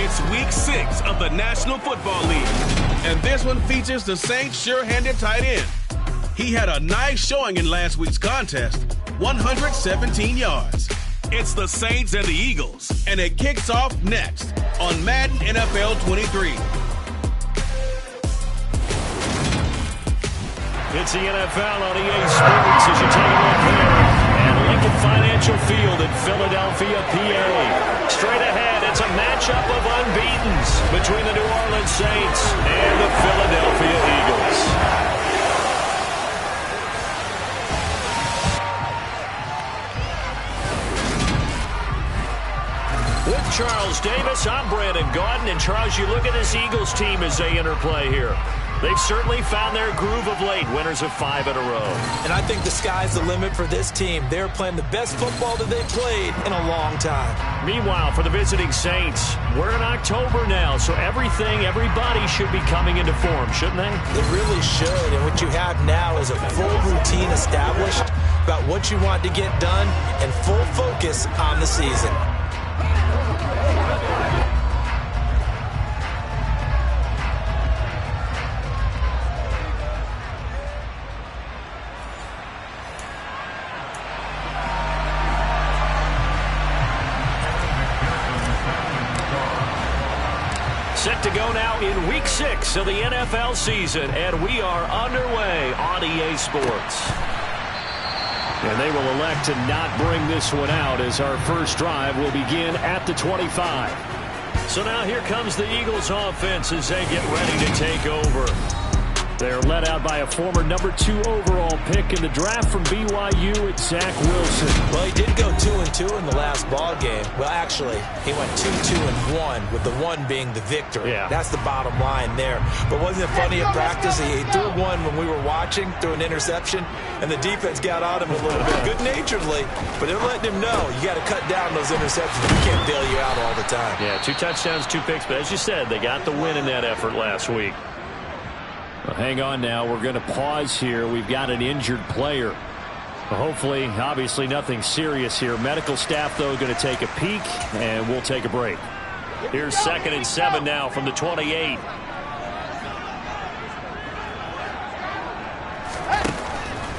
It's Week 6 of the National Football League, and this one features the Saints' sure-handed tight end. He had a nice showing in last week's contest, 117 yards. It's the Saints and the Eagles, and it kicks off next on Madden NFL 23. It's the NFL on EA Sports as you take a look there at Lincoln Financial Field in Philadelphia, PA. Straight ahead, it's a matchup of unbeatens between the New Orleans Saints and the Philadelphia Eagles. With Charles Davis, I'm Brandon Gaudin. And Charles, you look at this Eagles team as they interplay here. They've certainly found their groove of late, winners of 5 in a row. And I think the sky's the limit for this team. They're playing the best football that they've played in a long time. Meanwhile, for the visiting Saints, we're in October now, so everybody should be coming into form, shouldn't they? They really should. And what you have now is a full routine established about what you want to get done and full focus on the season. Set to go now in Week 6 of the NFL season, and we are underway on EA Sports. And they will elect to not bring this one out as our first drive will begin at the 25. So now here comes the Eagles offense as they get ready to take over. They're led out by a former number 2 overall pick in the draft from BYU. It's Zach Wilson. Well, he did go 2-2 in the last ball game. Well, actually, he went 2-2-1, with the 1 being the victory. Yeah. That's the bottom line there. But wasn't it funny at practice? He threw one when we were watching, threw an interception, and the defense got on him a little bit, good-naturedly. But they're letting him know, you got to cut down those interceptions. We can't bail you out all the time. Yeah, 2 touchdowns, 2 picks. But as you said, they got the win in that effort last week. Well, hang on now. We're going to pause here. We've got an injured player. Well, hopefully, obviously nothing serious here. Medical staff, though, going to take a peek, and we'll take a break. Here's 2nd and 7 now from the 28.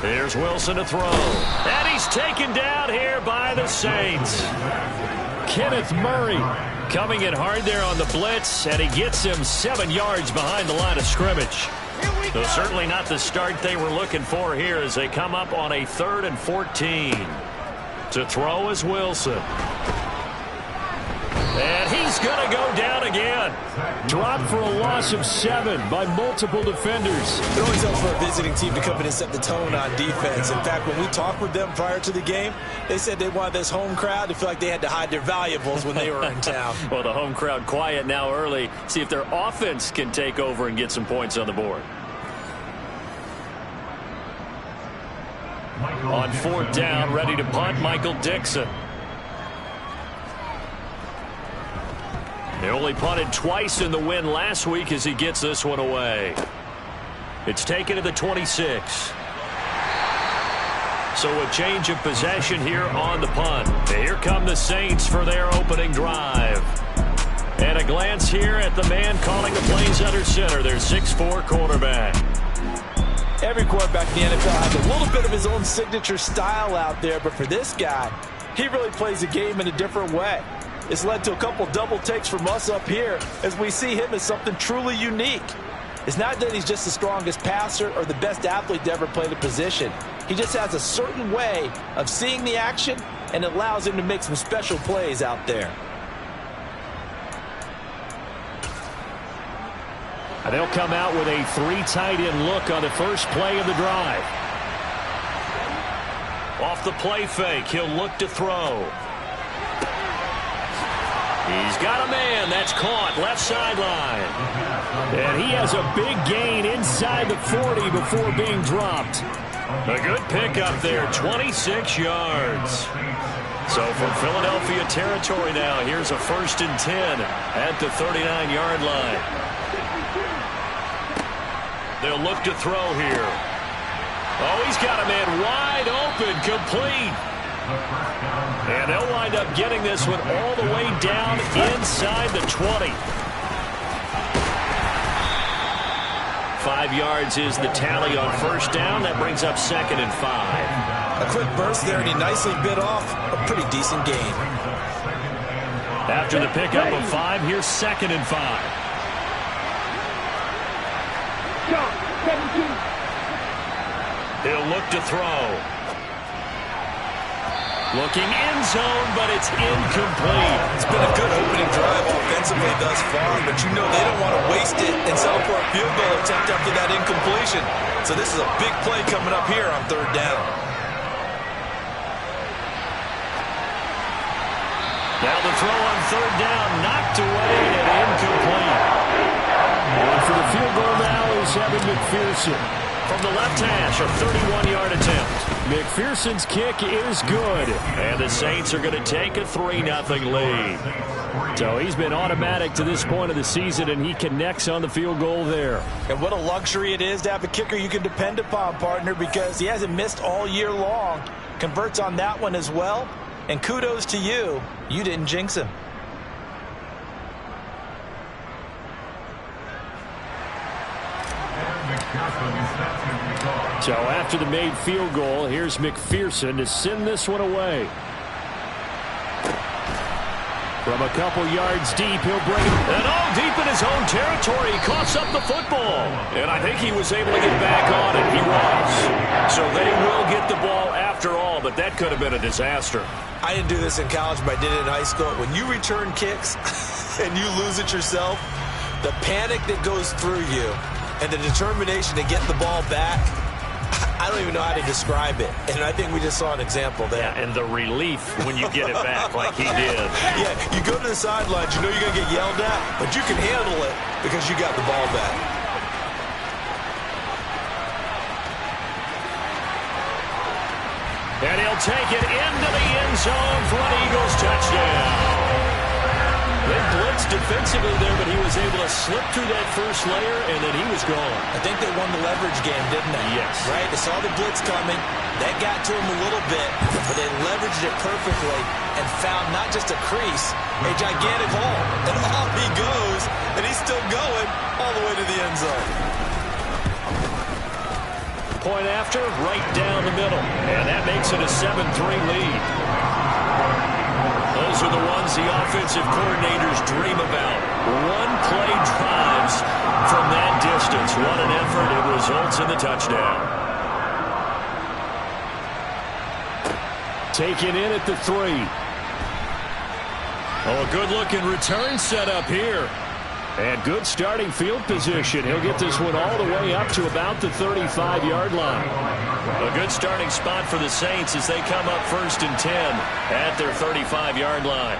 There's Wilson to throw. And he's taken down here by the Saints. Kenneth Murray coming in hard there on the blitz, and he gets him 7 yards behind the line of scrimmage. So certainly not the start they were looking for here as they come up on a 3rd and 14. To throw is Wilson. And he's going to go down again. Dropped for a loss of 7 by multiple defenders. It always helps for a visiting team to come in and set the tone on defense. In fact, when we talked with them prior to the game, they said they wanted this home crowd to feel like they had to hide their valuables when they were in town. Well, the home crowd quiet now early. See if their offense can take over and get some points on the board. On 4th down, ready to punt, Michael Dixon. They only punted twice in the win last week as he gets this one away. It's taken to the 26. So a change of possession here on the punt. Here come the Saints for their opening drive. And a glance here at the man calling the plays under center, their 6'4" quarterback. Every quarterback in the NFL has a little bit of his own signature style out there, but for this guy, he really plays the game in a different way. It's led to a couple double takes from us up here as we see him as something truly unique. It's not that he's just the strongest passer or the best athlete to ever play the position. He just has a certain way of seeing the action, and it allows him to make some special plays out there. And they'll come out with a 3 tight end look on the first play of the drive. Off the play fake, he'll look to throw. He's got a man. That's caught left sideline. And he has a big gain inside the 40 before being dropped. A good pickup there, 26 yards. So from Philadelphia territory now, here's a 1st and 10 at the 39-yard line. They'll look to throw here. Oh, he's got a man wide open, complete. And they'll wind up getting this one all the way down inside the 20. 5 yards is the tally on first down. That brings up 2nd and 5. A quick burst there, and he nicely bit off a pretty decent gain. After the pickup of 5, here's 2nd and 5. He'll look to throw. Looking end zone, but it's incomplete. It's been a good opening drive offensively thus far, but you know they don't want to waste it and settle for a field goal attempt after that incompletion. So this is a big play coming up here on 3rd down. Now the throw on 3rd down, knocked away and incomplete. And for the field goal now is Evan McPherson. From the left hash, a 31-yard attempt. McPherson's kick is good. And the Saints are going to take a 3-0 lead. So he's been automatic to this point of the season, and he connects on the field goal there. And what a luxury it is to have a kicker you can depend upon, partner, because he hasn't missed all year long. Converts on that one as well. And kudos to you. You didn't jinx him. So after the made field goal, here's McPherson to send this one away. From a couple yards deep, he'll bring it. And all deep in his own territory, he coughs up the football. And I think he was able to get back on it. He was. So they will get the ball after all, but that could have been a disaster. I didn't do this in college, but I did it in high school. When you return kicks and you lose it yourself, the panic that goes through you and the determination to get the ball back, I don't even know how to describe it. And I think we just saw an example there. Yeah, and the relief when you get it back like he did. Yeah, you go to the sidelines, you know you're going to get yelled at, but you can handle it because you got the ball back. And he'll take it into the end zone for an Eagles touchdown. They blitzed defensively there, but he was able to slip through that first layer, and then he was gone. I think they won the leverage game, didn't they? Yes. Right? They saw the blitz coming. That got to him a little bit, but they leveraged it perfectly and found not just a crease, a gigantic hole. And off he goes, and he's still going all the way to the end zone. Point after, right down the middle. And that makes it a 7-3 lead. Those are the ones the offensive coordinators dream about. One-play drives from that distance. What an effort. It results in the touchdown. Taken in at the 3. Oh, a good-looking return set up here. And good starting field position. He'll get this one all the way up to about the 35-yard line. A good starting spot for the Saints as they come up 1st and 10 at their 35-yard line.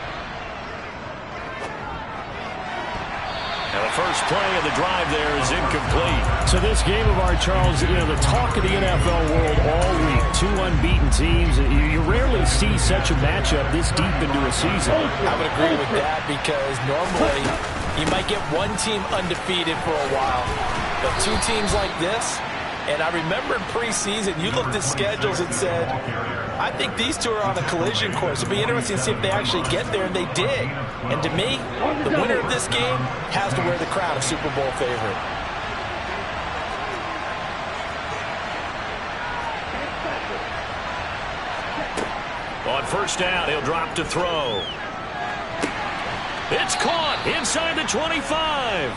And the first play of the drive there is incomplete. So this game of our, Charles, you know, the talk of the NFL world all week. 2 unbeaten teams. You rarely see such a matchup this deep into a season. I would agree with that because normally you might get one team undefeated for a while. But 2 teams like this, and I remember in preseason, you looked at schedules and said, I think these 2 are on a collision course. It'll be interesting to see if they actually get there, and they did. And to me, the winner of this game has to wear the crown of Super Bowl favorite. On first down, he'll drop to throw. It's caught inside the 25.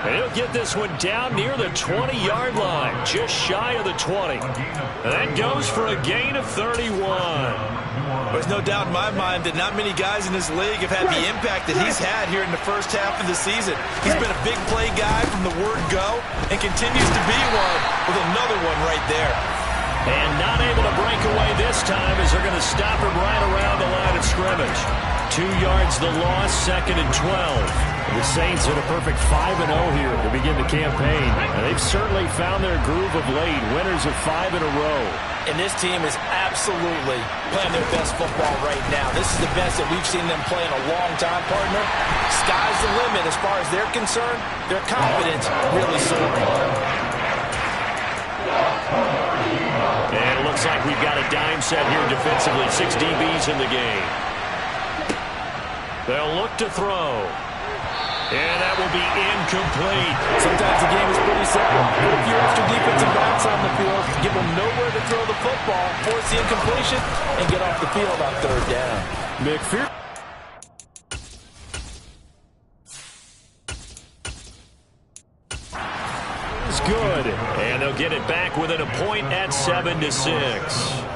And he'll get this one down near the 20-yard line, just shy of the 20. And that goes for a gain of 31. There's no doubt in my mind that not many guys in this league have had the impact that he's had here in the first half of the season. He's been a big play guy from the word go and continues to be one with another one right there. And not able to break away this time as they're going to stop him right around the line of scrimmage. 2 yards the loss, 2nd and 12. The Saints at a perfect 5-0 here to begin the campaign. And they've certainly found their groove of late, winners of 5 in a row. And this team is absolutely playing their best football right now. This is the best that we've seen them play in a long time, partner. Sky's the limit as far as they're concerned. Their confidence really soaring. And it looks Looks like we've got a dime set here defensively. 6 DBs in the game. They'll look to throw. And that will be incomplete. Sometimes the game is pretty simple. Put a few extra defensive backs on the field, give them nowhere to throw the football, force the incompletion, and get off the field on 3rd down. McPherson. Is good. And they'll get it back within a point at 7-6.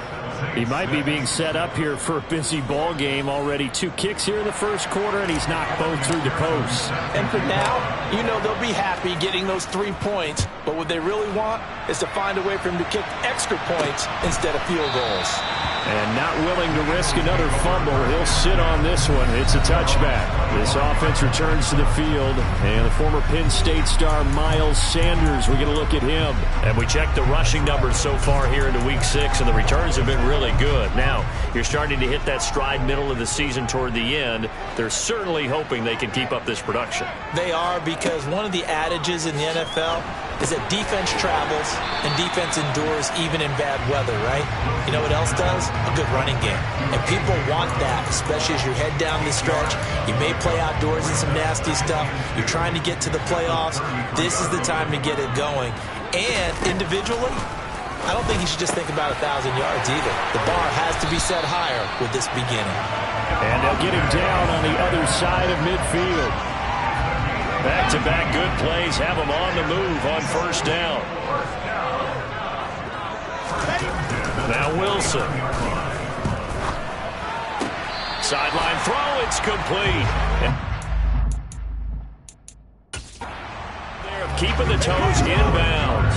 He might be being set up here for a busy ball game. Already 2 kicks here in the first quarter, and he's knocked both through the posts. And for now, you know they'll be happy getting those 3 points, but what they really want is to find a way for him to kick extra points instead of field goals. And not willing to risk another fumble. He'll sit on this one. It's a touchback. This offense returns to the field. And the former Penn State star Miles Sanders, we're going to look at him. And we checked the rushing numbers so far here into Week 6, and the returns have been really good. Now, you're starting to hit that stride middle of the season toward the end. They're certainly hoping they can keep up this production. They are, because one of the adages in the NFL is that defense travels and defense endures even in bad weather, right? You know what else does? A good running game. And people want that, especially as you head down the stretch. You may play outdoors in some nasty stuff. You're trying to get to the playoffs. This is the time to get it going. And individually, I don't think you should just think about 1,000 yards either. The bar has to be set higher with this beginning. And they'll get him down on the other side of midfield. Back-to-back good plays have him on the move on 1st down. Now Wilson. Sideline throw, it's complete. They're keeping the toes inbounds.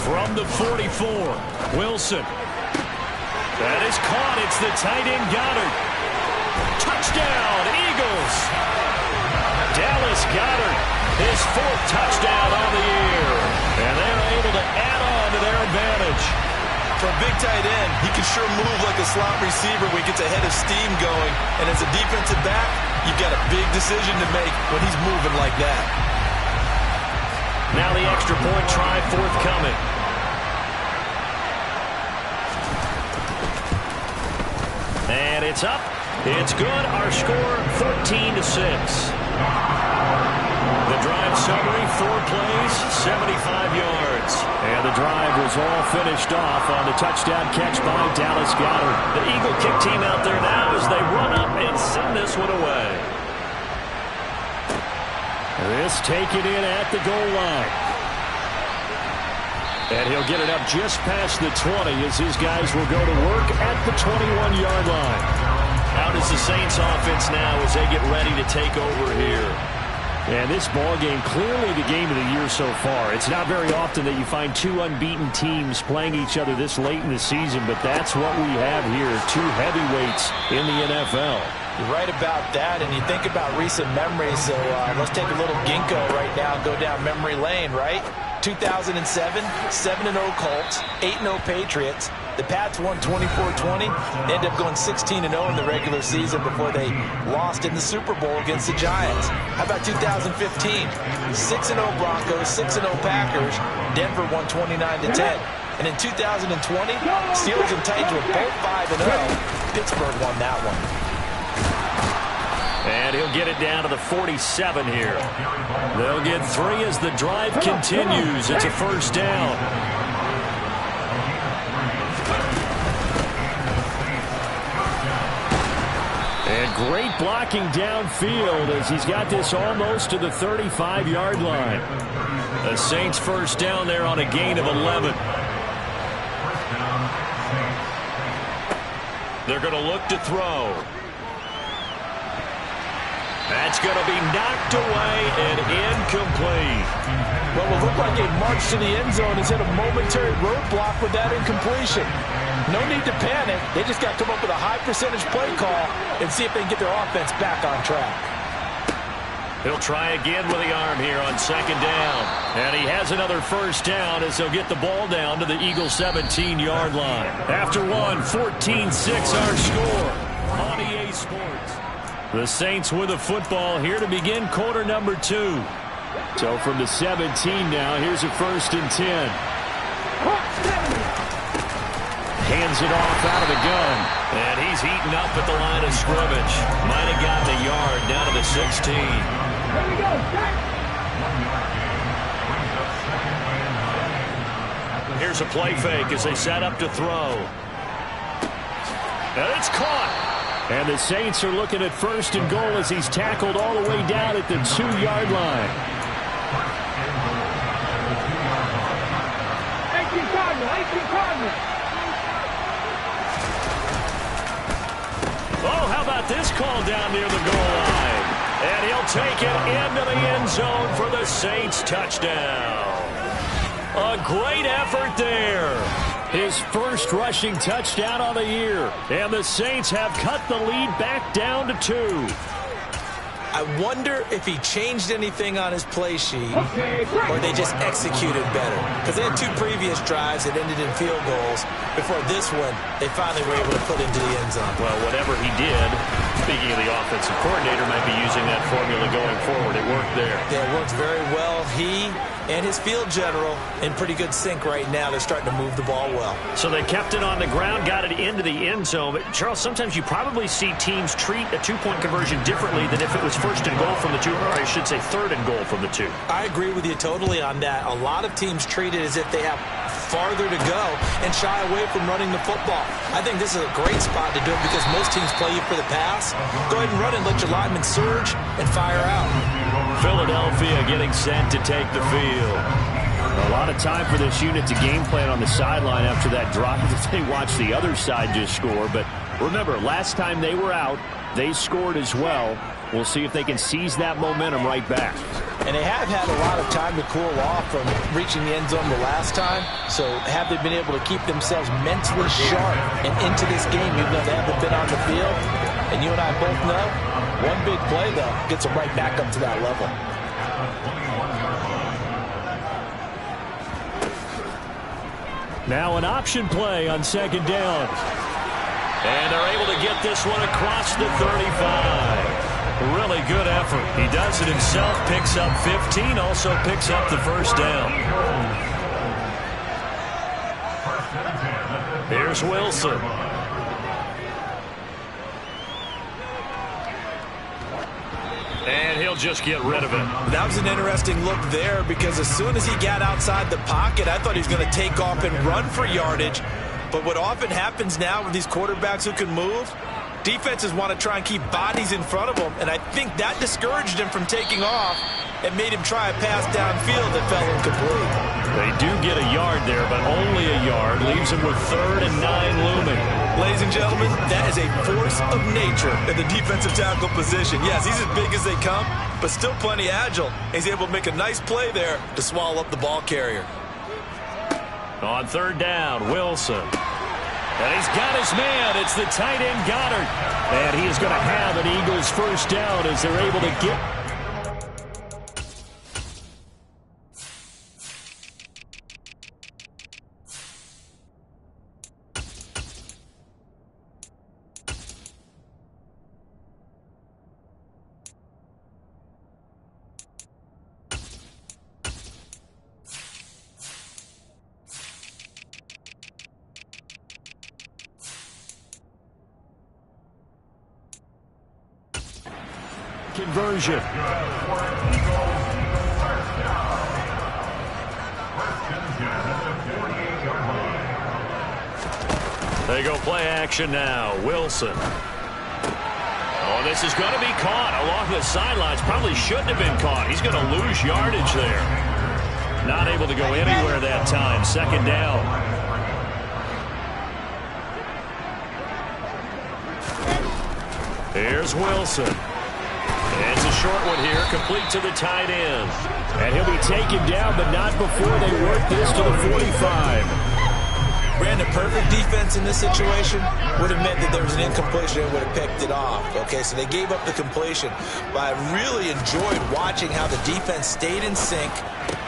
From the 44, Wilson. That is caught. It's the tight end Goddard. Touchdown, Eagles. Dallas Goddard, his 4th touchdown on the year. And they're able to add on to their advantage. For a big tight end, he can sure move like a slot receiver when he gets a head of steam going. And as a defensive back, you've got a big decision to make when he's moving like that. Now the extra point try forthcoming. And it's up. It's good. Our score, 14-6. The drive summary, 4 plays, 75 yards. And the drive was all finished off on the touchdown catch by Dallas Goddard. The Eagle kick team out there now as they run up and send this one away. This taken in at the goal line. And he'll get it up just past the 20 as his guys will go to work at the 21-yard line. How does the Saints offense now as they get ready to take over here? And this ball game, clearly the game of the year so far. It's not very often that you find 2 unbeaten teams playing each other this late in the season, but that's what we have here, 2 heavyweights in the NFL. You're right about that, and you think about recent memories, so let's take a little ginkgo right now and go down memory lane, right? 2007, 7-0 Colts, 8-0 Patriots. The Pats won 24-20. They ended up going 16-0 in the regular season before they lost in the Super Bowl against the Giants. How about 2015? 6-0 Broncos, 6-0 Packers. Denver won 29-10. And in 2020, Steelers and Titans were both 5-0. Pittsburgh won that one. And he'll get it down to the 47 here. They'll get 3 as the drive continues. It's a 1st down. And great blocking downfield as he's got this almost to the 35-yard line. The Saints 1st down there on a gain of 11. They're going to look to throw. That's going to be knocked away and incomplete. Well, it looked like a march to the end zone has hit a momentary roadblock with that incompletion. No need to panic. They just got to come up with a high percentage play call and see if they can get their offense back on track. He'll try again with the arm here on 2nd down. And he has another 1st down as they'll get the ball down to the Eagles' 17-yard line. After one, 14-6 our score on EA Sports. The Saints with the football here to begin quarter number 2. So from the 17 now, here's a 1st and 10. Hands it off out of the gun. And he's heating up at the line of scrimmage. Might have gotten a yard down to the 16. Here we go. Here's a play fake as they set up to throw. And it's caught. And the Saints are looking at 1st and goal as he's tackled all the way down at the 2-yard line. 18 Cardinals. Oh, how about this call down near the goal line? And he'll take it into the end zone for the Saints touchdown. A great effort there. His first rushing touchdown on the year. And the Saints have cut the lead back down to 2. I wonder if he changed anything on his play sheet or they just executed better. Because they had 2 previous drives that ended in field goals. Before this one, they finally were able to put into the end zone. Well, whatever he did, speaking of the offensive coordinator, might be using that formula going forward. It worked there. Yeah, it worked very well. He and his field general in pretty good sync right now. They're starting to move the ball well. So they kept it on the ground, got it into the end zone. But, Charles, sometimes you probably see teams treat a 2-point conversion differently than if it was 1st and goal from the 2, or I should say 3rd and goal from the 2. I agree with you totally on that. A lot of teams treat it as if they have farther to go and shy away from running the football. I think this is a great spot to do it because most teams play you for the pass. Go ahead and run it, let your linemen surge, and fire out. Philadelphia getting set to take the field. A lot of time for this unit to game plan on the sideline after that drop if they watch the other side just score. But remember, last time they were out, they scored as well. We'll see if they can seize that momentum right back. And they have had a lot of time to cool off from reaching the end zone the last time. So have they been able to keep themselves mentally sharp and into this game even though they haven't been on the field? And you and I both know, one big play, though, gets them right back up to that level. Now an option play on 2nd down. And they're able to get this one across the 35. Really good effort. He does it himself, picks up 15, also picks up the 1st down. Here's Wilson. And he'll just get rid of it. That was an interesting look there because as soon as he got outside the pocket, I thought he was going to take off and run for yardage. But what often happens now with these quarterbacks who can move, defenses want to try and keep bodies in front of them, and I think that discouraged him from taking off and made him try a pass downfield that fell incomplete. They do get a yard there, but only a yard. Leaves him with 3rd and 9 looming. Ladies and gentlemen, that is a force of nature in the defensive tackle position. Yes, he's as big as they come, but still plenty agile. He's able to make a nice play there to swallow up the ball carrier. On 3rd down, Wilson. And he's got his man. It's the tight end, Goddard. And he is going to have an Eagles 1st down as they're able to get. Conversion. They go play action now. Wilson. Oh, this is going to be caught along the sidelines. Probably shouldn't have been caught. He's going to lose yardage there. Not able to go anywhere that time. 2nd down. Here's Wilson. It's a short one here, complete to the tight end. And he'll be taken down, but not before they work this to the 45. Brandon, perfect defense in this situation would have meant that there was an incompletion and would have picked it off. Okay, so they gave up the completion. But I really enjoyed watching how the defense stayed in sync,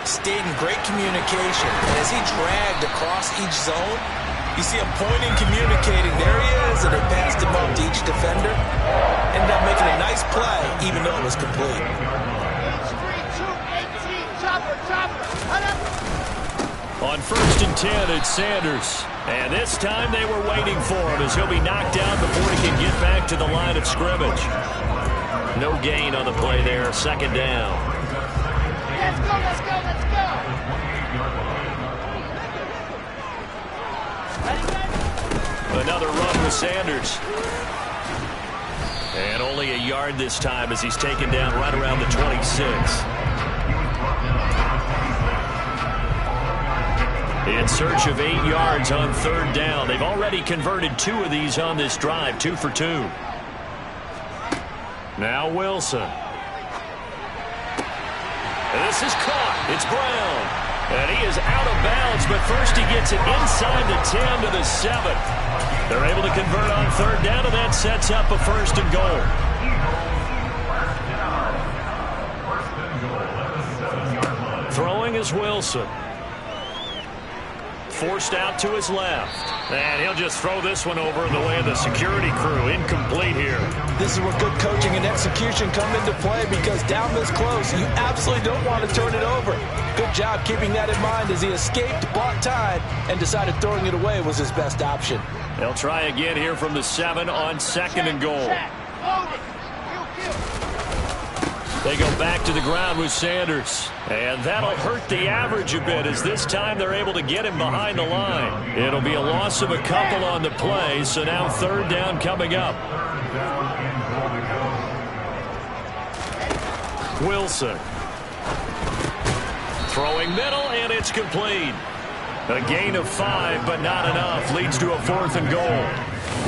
stayed in great communication. And as he dragged across each zone, you see him pointing, communicating. There he is, and they passed him up to each defender. Ended up making a nice play, even though it was complete. On 1st and 10, it's Sanders. And this time they were waiting for him as he'll be knocked down before he can get back to the line of scrimmage. No gain on the play there. 2nd down. Let's go, let's go, let's go. Another run with Sanders. And only a yard this time as he's taken down right around the 26. In search of 8 yards on 3rd down. They've already converted 2 of these on this drive, 2 for 2. Now Wilson. This is caught. It's Brown. And he is out of bounds, but first he gets it inside the 10 to the 7. They're able to convert on 3rd down, and that sets up a 1st and goal. Throwing is Wilson. Forced out to his left. And he'll just throw this one over the way of the security crew. Incomplete here. This is where good coaching and execution come into play, because down this close, you absolutely don't want to turn it over. Good job keeping that in mind as he escaped, bought time, and decided throwing it away was his best option. They'll try again here from the 7 on 2nd and goal. They go back to the ground with Sanders. And that'll hurt the average a bit as this time they're able to get him behind the line. It'll be a loss of a couple on the play, so now 3rd down coming up. Wilson. Throwing middle, and it's complete. A gain of 5, but not enough. Leads to a 4th and goal.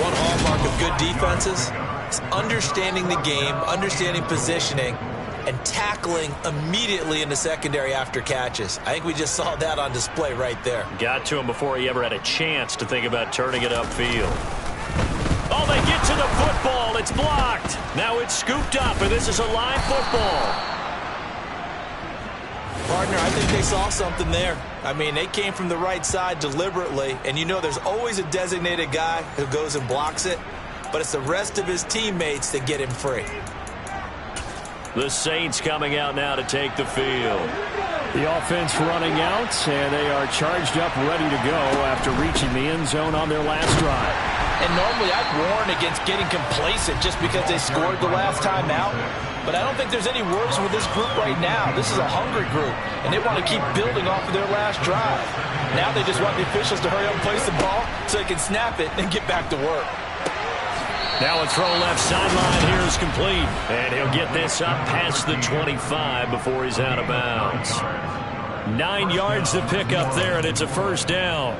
One hallmark of good defenses is understanding the game, understanding positioning, and tackling immediately in the secondary after catches. I think we just saw that on display right there. Got to him before he ever had a chance to think about turning it upfield. Oh, they get to the football. It's blocked. Now it's scooped up, and this is a live football. Partner, I think they saw something there. I mean, they came from the right side deliberately, and you know there's always a designated guy who goes and blocks it, but it's the rest of his teammates that get him free. The Saints coming out now to take the field. The offense running out, and they are charged up, ready to go after reaching the end zone on their last drive. And normally I'd warn against getting complacent just because they scored the last time out. But I don't think there's any worries with this group right now. This is a hungry group, and they want to keep building off of their last drive. Now they just want the officials to hurry up and place the ball so they can snap it and get back to work. Now a throw left sideline here is complete. And he'll get this up past the 25 before he's out of bounds. 9 yards to pick up there, and it's a 1st down.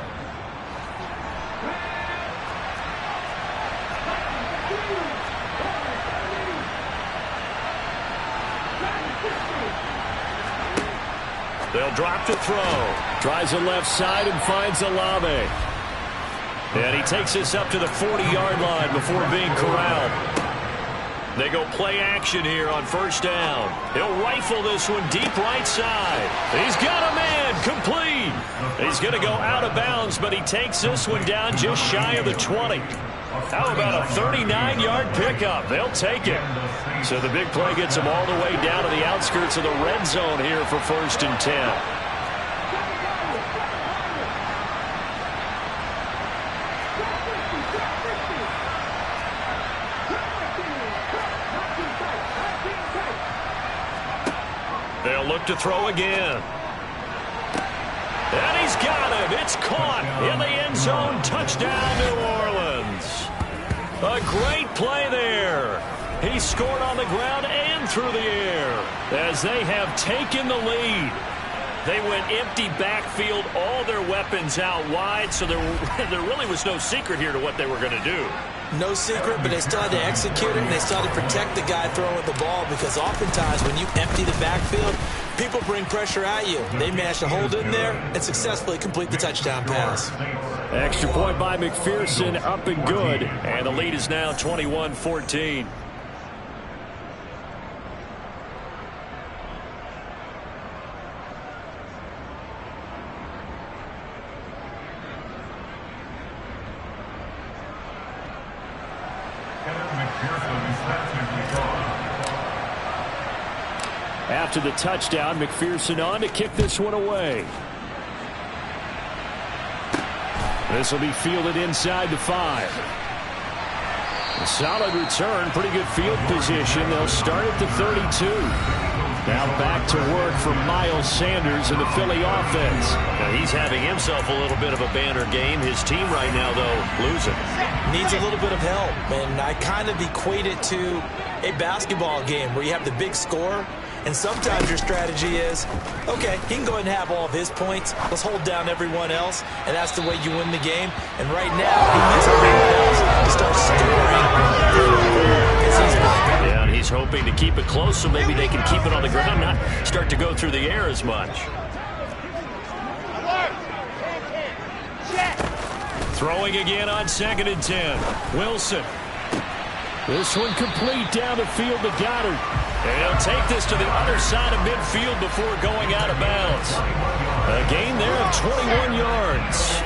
They'll drop to throw. Tries the left side and finds Olave. And he takes this up to the 40-yard line before being corralled. They go play action here on 1st down. He'll rifle this one deep right side. He's got a man, complete. He's going to go out of bounds, but he takes this one down just shy of the 20. How about a 39-yard pickup? They'll take it. So the big play gets him all the way down to the outskirts of the red zone here for 1st and 10. They'll look to throw again. And he's got him. It's caught in the end zone. Touchdown, New Orleans. A great play there. He scored on the ground and through the air as they have taken the lead. They went empty backfield, all their weapons out wide, so there really was no secret here to what they were going to do. No secret, but they still had to execute it, and they still had to protect the guy throwing the ball, because oftentimes when you empty the backfield, people bring pressure at you. They managed to hold in there and successfully complete the touchdown pass. Extra point by McPherson, up and good, and the lead is now 21-14. After the touchdown, McPherson on to kick this one away. This will be fielded inside the 5. A solid return, pretty good field position. They'll start at the 32. Now back to work for Miles Sanders and the Philly offense. Now he's having himself a little bit of a banner game. His team right now, though, losing. Needs a little bit of help, and I kind of equate it to a basketball game where you have the big score, and sometimes your strategy is, okay, he can go ahead and have all of his points. Let's hold down everyone else, and that's the way you win the game. And right now, he needs everyone else to start scoring because he's playing. Yeah, and he's hoping to keep it close so maybe they can keep it on the ground, not start to go through the air as much. Throwing again on 2nd and 10. Wilson. This one complete down the field to Goddard. And he'll take this to the other side of midfield before going out of bounds. A gain there of 21 yards.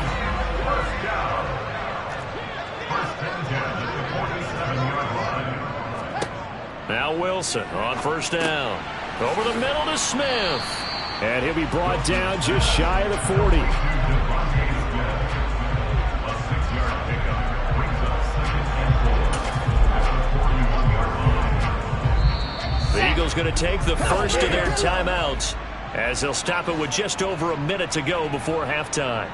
Now Wilson on 1st down. Over the middle to Smith. And he'll be brought down just shy of the 40. The Eagles going to take the first of their timeouts as they'll stop it with just over a minute to go before halftime.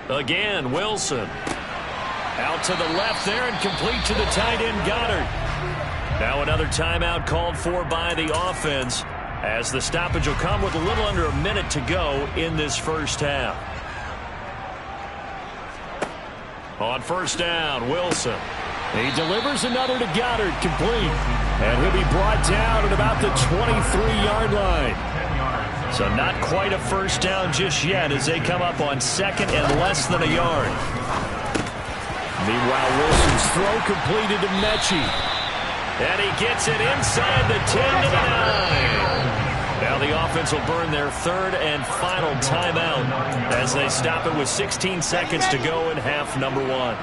Again, Wilson. Out to the left there and complete to the tight end Goddard. Now another timeout called for by the offense as the stoppage will come with a little under a minute to go in this first half. On 1st down, Wilson. He delivers another to Goddard, complete. And he'll be brought down at about the 23-yard line. So not quite a first down just yet as they come up on 2nd and less than a yard. Meanwhile, Wilson's throw completed to Mechie. And he gets it inside the 10 to the 9. Now the offense will burn their 3rd and final timeout as they stop it with 16 seconds to go in half number 1.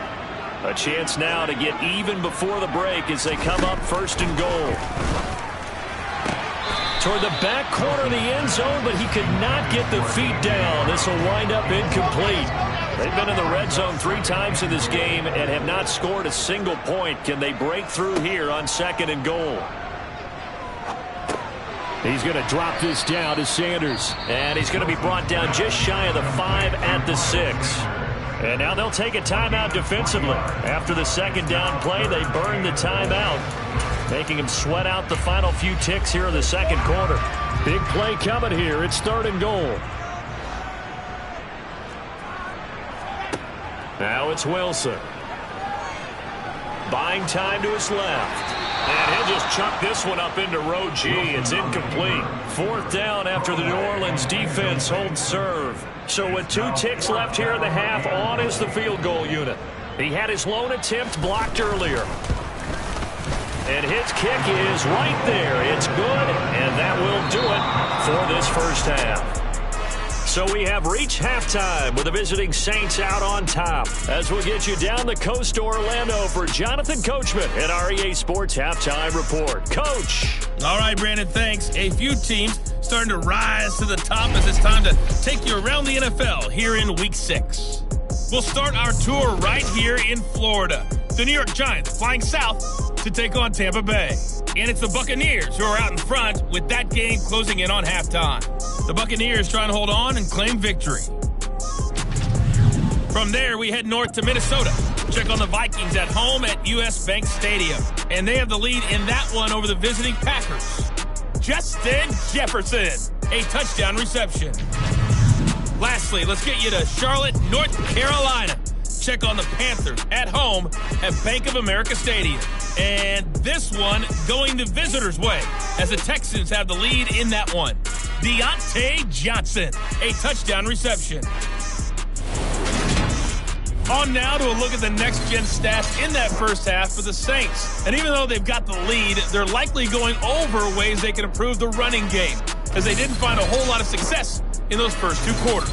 A chance now to get even before the break as they come up 1st and goal. Toward the back corner of the end zone, but he could not get the feet down. This will wind up incomplete. They've been in the red zone 3 times in this game and have not scored a single point. Can they break through here on 2nd and goal? He's going to drop this down to Sanders. And he's going to be brought down just shy of the 5 at the 6. And now they'll take a timeout defensively. After the 2nd down play, they burn the timeout, making him sweat out the final few ticks here in the 2nd quarter. Big play coming here. It's 3rd and goal. Now it's Wilson. Buying time to his left. And he'll just chuck this one up into row G. It's incomplete. 4th down after the New Orleans defense holds serve. So with 2 ticks left here in the half, on is the field goal unit. He had his lone attempt blocked earlier. And his kick is right there. It's good, and that will do it for this first half. So we have reached halftime with the visiting Saints out on top. As we'll get you down the coast to Orlando for Jonathan Coachman at our EA Sports Halftime Report. Coach. All right, Brandon, thanks. A few teams starting to rise to the top as it's time to take you around the NFL here in Week 6. We'll start our tour right here in Florida. The New York Giants flying south to take on Tampa Bay. And it's the Buccaneers who are out in front with that game closing in on halftime. The Buccaneers trying to hold on and claim victory. From there, we head north to Minnesota. Check on the Vikings at home at US Bank Stadium. And they have the lead in that one over the visiting Packers. Justin Jefferson, a touchdown reception. Lastly, let's get you to Charlotte, North Carolina. Check on the Panthers at home at Bank of America Stadium. And this one going the visitors' way as the Texans have the lead in that one. Deontay Johnson, a touchdown reception. On now to a look at the next-gen stats in that first half for the Saints. And even though they've got the lead, they're likely going over ways they can improve the running game, as they didn't find a whole lot of success in those first 2 quarters.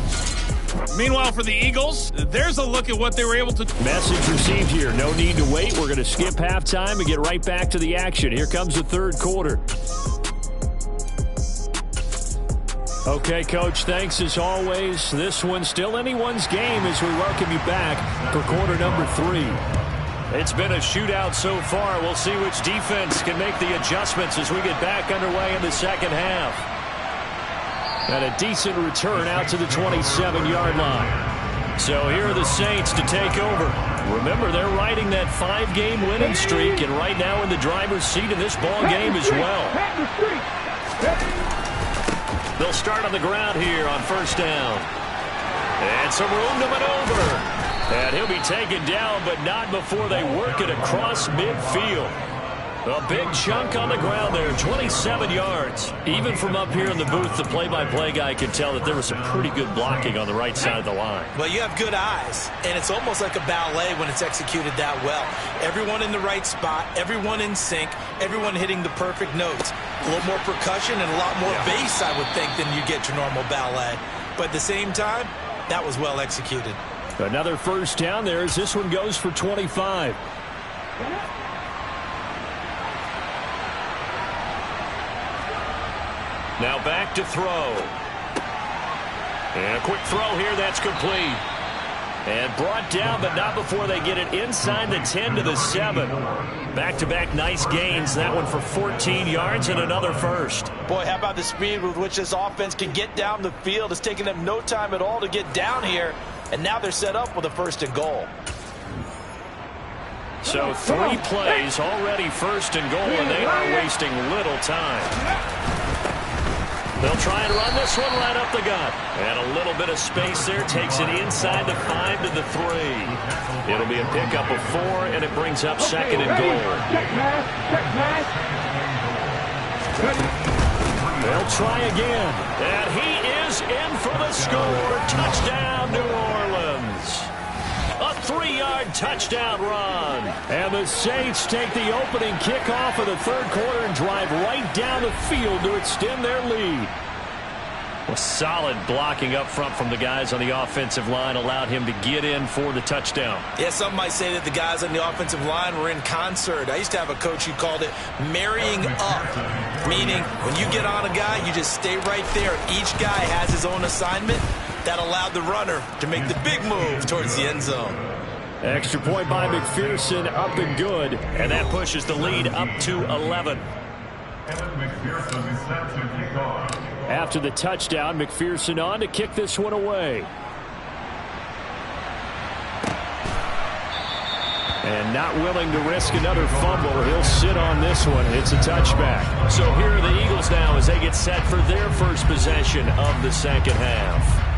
Meanwhile, for the Eagles, there's a look at what they were able to do. Message received here. No need to wait. We're going to skip halftime and get right back to the action. Here comes the third quarter. Okay, Coach, thanks as always. This one's still anyone's game as we welcome you back for quarter number 3. It's been a shootout so far. We'll see which defense can make the adjustments as we get back underway in the second half. And a decent return out to the 27-yard line. So here are the Saints to take over. Remember, they're riding that 5-game winning streak, and right now in the driver's seat in this ball game as well. They'll start on the ground here on first down. And some room to maneuver. And he'll be taken down, but not before they work it across midfield. A big chunk on the ground there, 27 yards. Even from up here in the booth, the play-by-play guy could tell that there was some pretty good blocking on the right side of the line. Well, you have good eyes, and it's almost like a ballet when it's executed that well. Everyone in the right spot, everyone in sync, everyone hitting the perfect notes. A little more percussion and a lot more bass, I would think, than you get your normal ballet. But at the same time, that was well executed. Another first down there as this one goes for 25. Now back to throw. And a quick throw here, that's complete. And brought down, but not before they get it inside the 10 to the 7. Back-to-back nice gains. That one for 14 yards and another first. Boy, how about the speed with which this offense can get down the field? It's taken them no time at all to get down here. And now they're set up with a first and goal. So 3 plays, already first and goal, and they are wasting little time. They'll try and run this one right up the gut. And a little bit of space there. Takes it inside the 5 to the 3. It'll be a pickup of 4, and it brings up second and goal. They'll try again. And he is in for the score. Touchdown, New Orleans. A 3-yard touchdown run. And the Saints take the opening kickoff of the third quarter and drive right down the field to extend their lead. Well, solid blocking up front from the guys on the offensive line allowed him to get in for the touchdown. Yeah, some might say that the guys on the offensive line were in concert. I used to have a coach who called it marrying up, meaning when you get on a guy, you just stay right there. Each guy has his own assignment. That allowed the runner to make the big move towards the end zone. Extra point by McPherson, up and good. And that pushes the lead up to 11. After the touchdown, McPherson on to kick this one away. And not willing to risk another fumble. He'll sit on this one. It's a touchback. So here are the Eagles now as they get set for their first possession of the second half.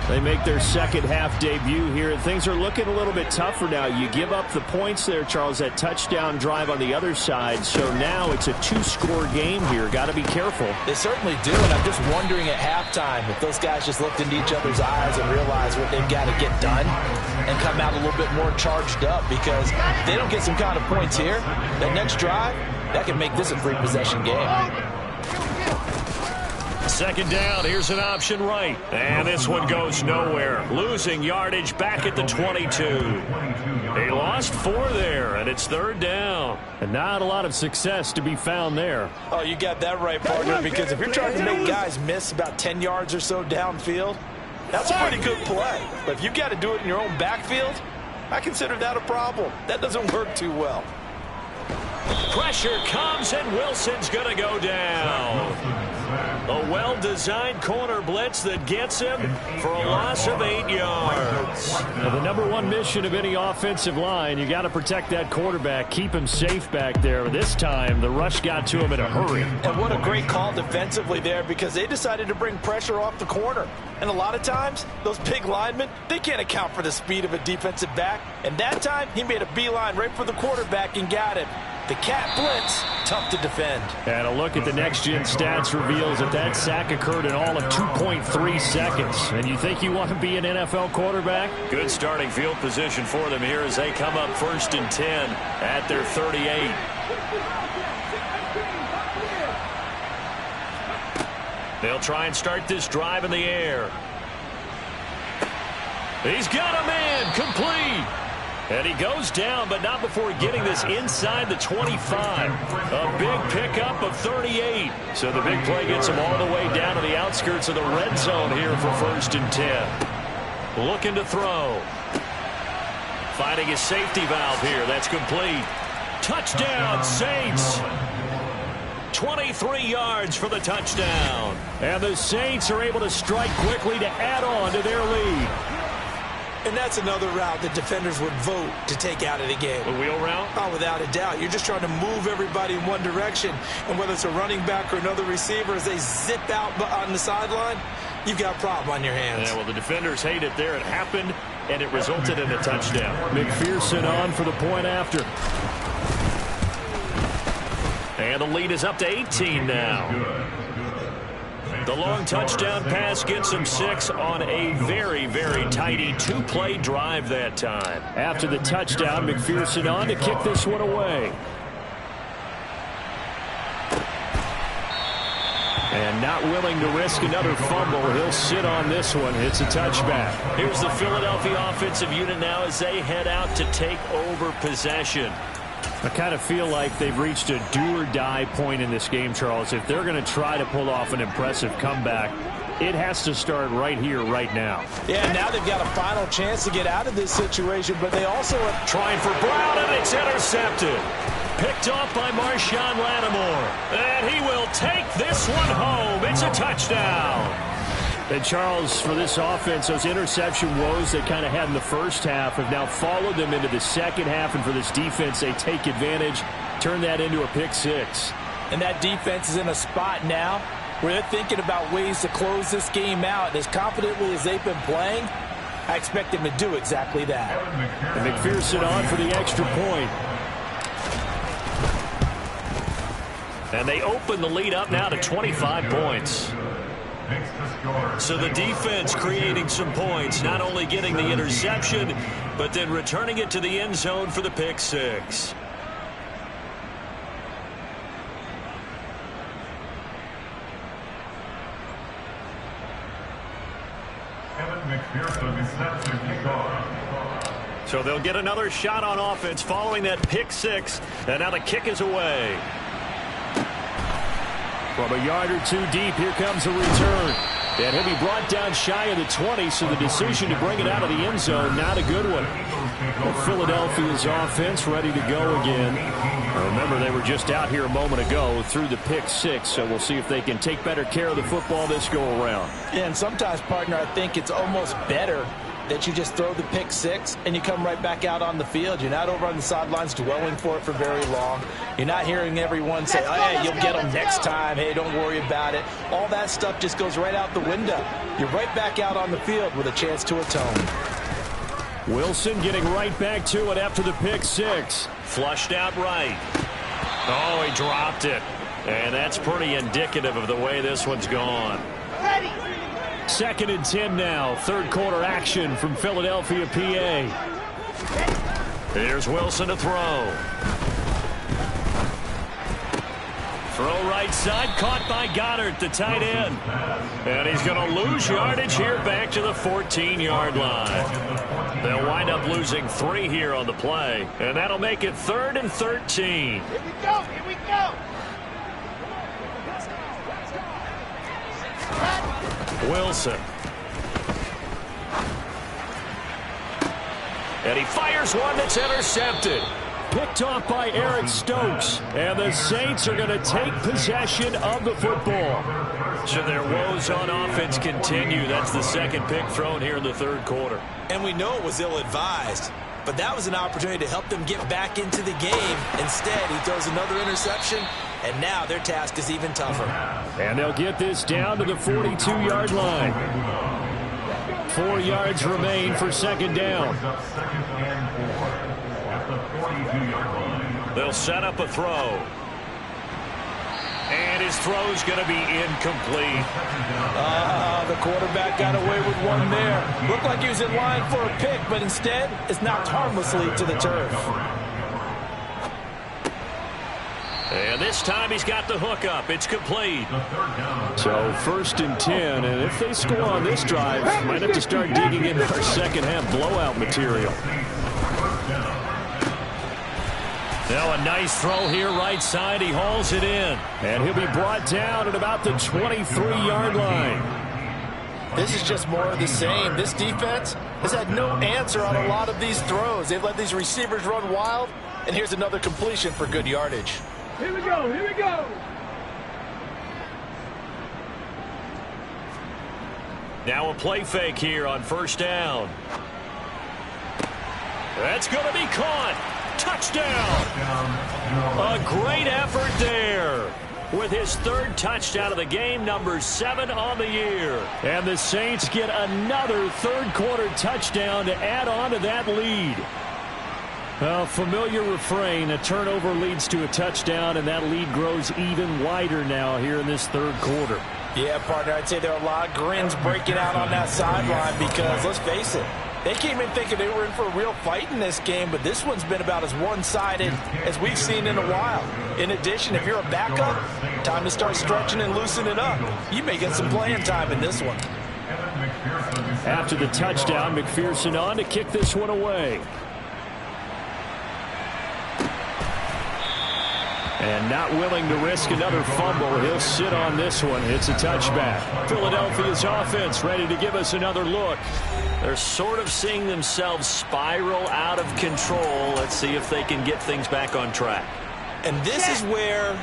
They make their second half debut here, and things are looking a little bit tougher now. You give up the points there, Charles, that touchdown drive on the other side. So now it's a 2-score game here. Got to be careful. They certainly do, and I'm just wondering at halftime if those guys just looked into each other's eyes and realized what they've got to get done and come out a little bit more charged up, because if they don't get some kind of points here, that next drive, that can make this a 3-possession game. Second down, here's an option right. And this one goes nowhere. Losing yardage back at the 22. They lost 4 there, and it's third down. And not a lot of success to be found there. Oh, you got that right, partner, because if you're trying to make guys miss about 10 yards or so downfield, that's a pretty good play. But if you got to do it in your own backfield, I consider that a problem. That doesn't work too well. Pressure comes, and Wilson's going to go down. A well-designed corner blitz that gets him for a loss of 8 yards. Now, the number one mission of any offensive line, you got to protect that quarterback, keep him safe back there. This time, the rush got to him in a hurry. And what a great call defensively there, because they decided to bring pressure off the corner. And a lot of times, those big linemen, they can't account for the speed of a defensive back. And that time, he made a beeline right for the quarterback and got him. The cat blitz, tough to defend. And a look at the next-gen stats reveals that sack occurred in all of 2.3 seconds. And you think you want to be an NFL quarterback? Good starting field position for them here as they come up 1st and 10 at their 38. They'll try and start this drive in the air. He's got a man, complete. And he goes down, but not before getting this inside the 25. A big pickup of 38. So the big play gets him all the way down to the outskirts of the red zone here for 1st and 10. Looking to throw. Finding his safety valve here. That's complete. Touchdown, Saints. 23 yards for the touchdown. And the Saints are able to strike quickly to add on to their lead. And that's another route that defenders would vote to take out of the game. The wheel route? Oh, without a doubt. You're just trying to move everybody in one direction. And whether it's a running back or another receiver, as they zip out on the sideline, you've got a problem on your hands. Yeah, well, the defenders hate it there. It happened, and it resulted in a touchdown. McPherson on for the point after. And the lead is up to 18 now. The long touchdown pass gets him 6 on a very, very tidy 2-play drive that time. After the touchdown, McPherson on to kick this one away. And not willing to risk another fumble. He'll sit on this one. It's a touchback. Here's the Philadelphia offensive unit now as they head out to take over possession. I kind of feel like they've reached a do-or-die point in this game, Charles. If they're going to try to pull off an impressive comeback, it has to start right here, right now. Yeah, now they've got a final chance to get out of this situation, but they also are trying for Brown, and it's intercepted. Picked off by Marshawn Lattimore. And he will take this one home. It's a touchdown. And, Charles, for this offense, those interception woes they kind of had in the first half have now followed them into the second half. And for this defense, they take advantage, turn that into a pick 6. And that defense is in a spot now where they're thinking about ways to close this game out. As confidently as they've been playing, I expect them to do exactly that. And McPherson on for the extra point. And they open the lead up now to 25 points. So the defense creating some points, not only getting the interception, but then returning it to the end zone for the pick 6. So they'll get another shot on offense following that pick 6, and now the kick is away. From a yard or two deep, here comes a return. And he'll be brought down shy of the 20, so the decision to bring it out of the end zone, not a good one. Well, Philadelphia's offense ready to go again. Remember, they were just out here a moment ago through the pick 6, so we'll see if they can take better care of the football this go-around. Yeah, and sometimes, partner, I think it's almost better that you just throw the pick 6 and you come right back out on the field. You're not over on the sidelines dwelling for it for very long. You're not hearing everyone say, oh, hey, you'll get them next time. Hey, don't worry about it. All that stuff just goes right out the window. You're right back out on the field with a chance to atone. Wilson getting right back to it after the pick 6. Flushed out right. Oh, he dropped it. And that's pretty indicative of the way this one's gone. Ready. 2nd and 10 now. Third quarter action from Philadelphia, PA. Here's Wilson to throw. Throw right side, caught by Goddard, the tight end. And he's going to lose yardage here back to the 14-yard line. They'll wind up losing 3 here on the play. And that'll make it 3rd and 13. Here we go, here we go. Wilson. And he fires one that's intercepted. Picked off by Eric Stokes. And the Saints are going to take possession of the football. So their woes on offense continue. That's the second pick thrown here in the third quarter. And we know it was ill-advised, but that was an opportunity to help them get back into the game. Instead, he throws another interception, and now their task is even tougher. And they'll get this down to the 42-yard line. 4 yards remain for second down. They'll set up a throw. And his throw's going to be incomplete. The quarterback got away with one there. Looked like he was in line for a pick, but instead it's knocked harmlessly to the turf. And this time he's got the hook up. It's complete. So 1st and 10, and if they score on this drive, might have to start digging into our second half blowout material. Now a nice throw here right side. He hauls it in. And he'll be brought down at about the 23-yard line. This is just more of the same. This defense has had no answer on a lot of these throws. They've let these receivers run wild, and here's another completion for good yardage. Here we go, here we go. Now a play fake here on 1st down. That's going to be caught. Touchdown. A great effort there. With his 3rd touchdown of the game, number 7 on the year. And the Saints get another 3rd quarter touchdown to add on to that lead. A familiar refrain, a turnover leads to a touchdown, and that lead grows even wider now here in this 3rd quarter. Yeah, partner, I'd say there are a lot of grins breaking out on that sideline because, let's face it, they came in thinking they were in for a real fight in this game, but this one's been about as one-sided as we've seen in a while. In addition, if you're a backup, time to start stretching and loosening up. You may get some playing time in this one. After the touchdown, McPherson on to kick this one away. And not willing to risk another fumble, he'll sit on this one. It's a touchback. Philadelphia's offense ready to give us another look. They're sort of seeing themselves spiral out of control. Let's see if they can get things back on track. And this is where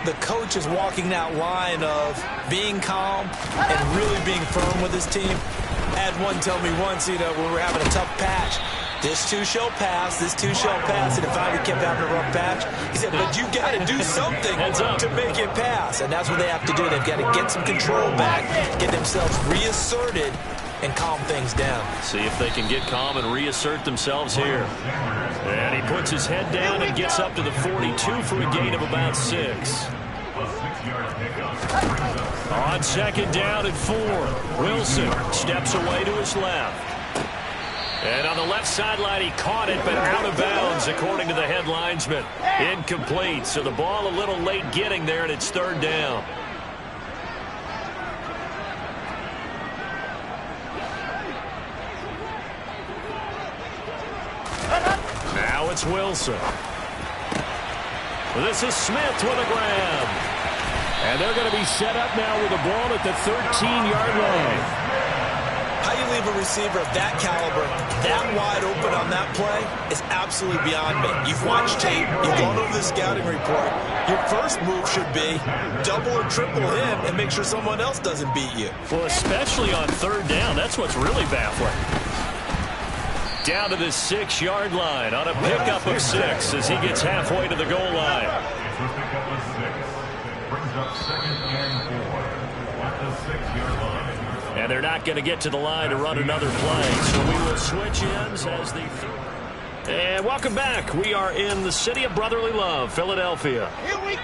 the coach is walking that line of being calm and really being firm with his team. I had one tell me once, when we were having a tough patch, this too shall pass, this too shall pass, and it finally kept having a rough patch. He said, but you got to do something to make it pass, and that's what they have to do. They've got to get some control back, get themselves reasserted, and calm things down. See if they can get calm and reassert themselves here. And he puts his head down and gets up to the 42 for a gain of about 6. On 2nd down and 4, Wilson steps away to his left. And on the left sideline, he caught it, but out of bounds, according to the head linesman. Incomplete, so the ball a little late getting there, and it's 3rd down. Now it's Wilson. This is Smith with a grab. And they're going to be set up now with the ball at the 13-yard line. How you leave a receiver of that caliber that wide open on that play is absolutely beyond me. You've watched tape. You've gone over the scouting report. Your first move should be double or triple him and make sure someone else doesn't beat you. Well, especially on 3rd down. That's what's really baffling. Down to the 6-yard line on a pickup of 6 as he gets halfway to the goal line. And they're not going to get to the line to run another play, so we will switch ends as the... And welcome back. We are in the city of brotherly love, Philadelphia.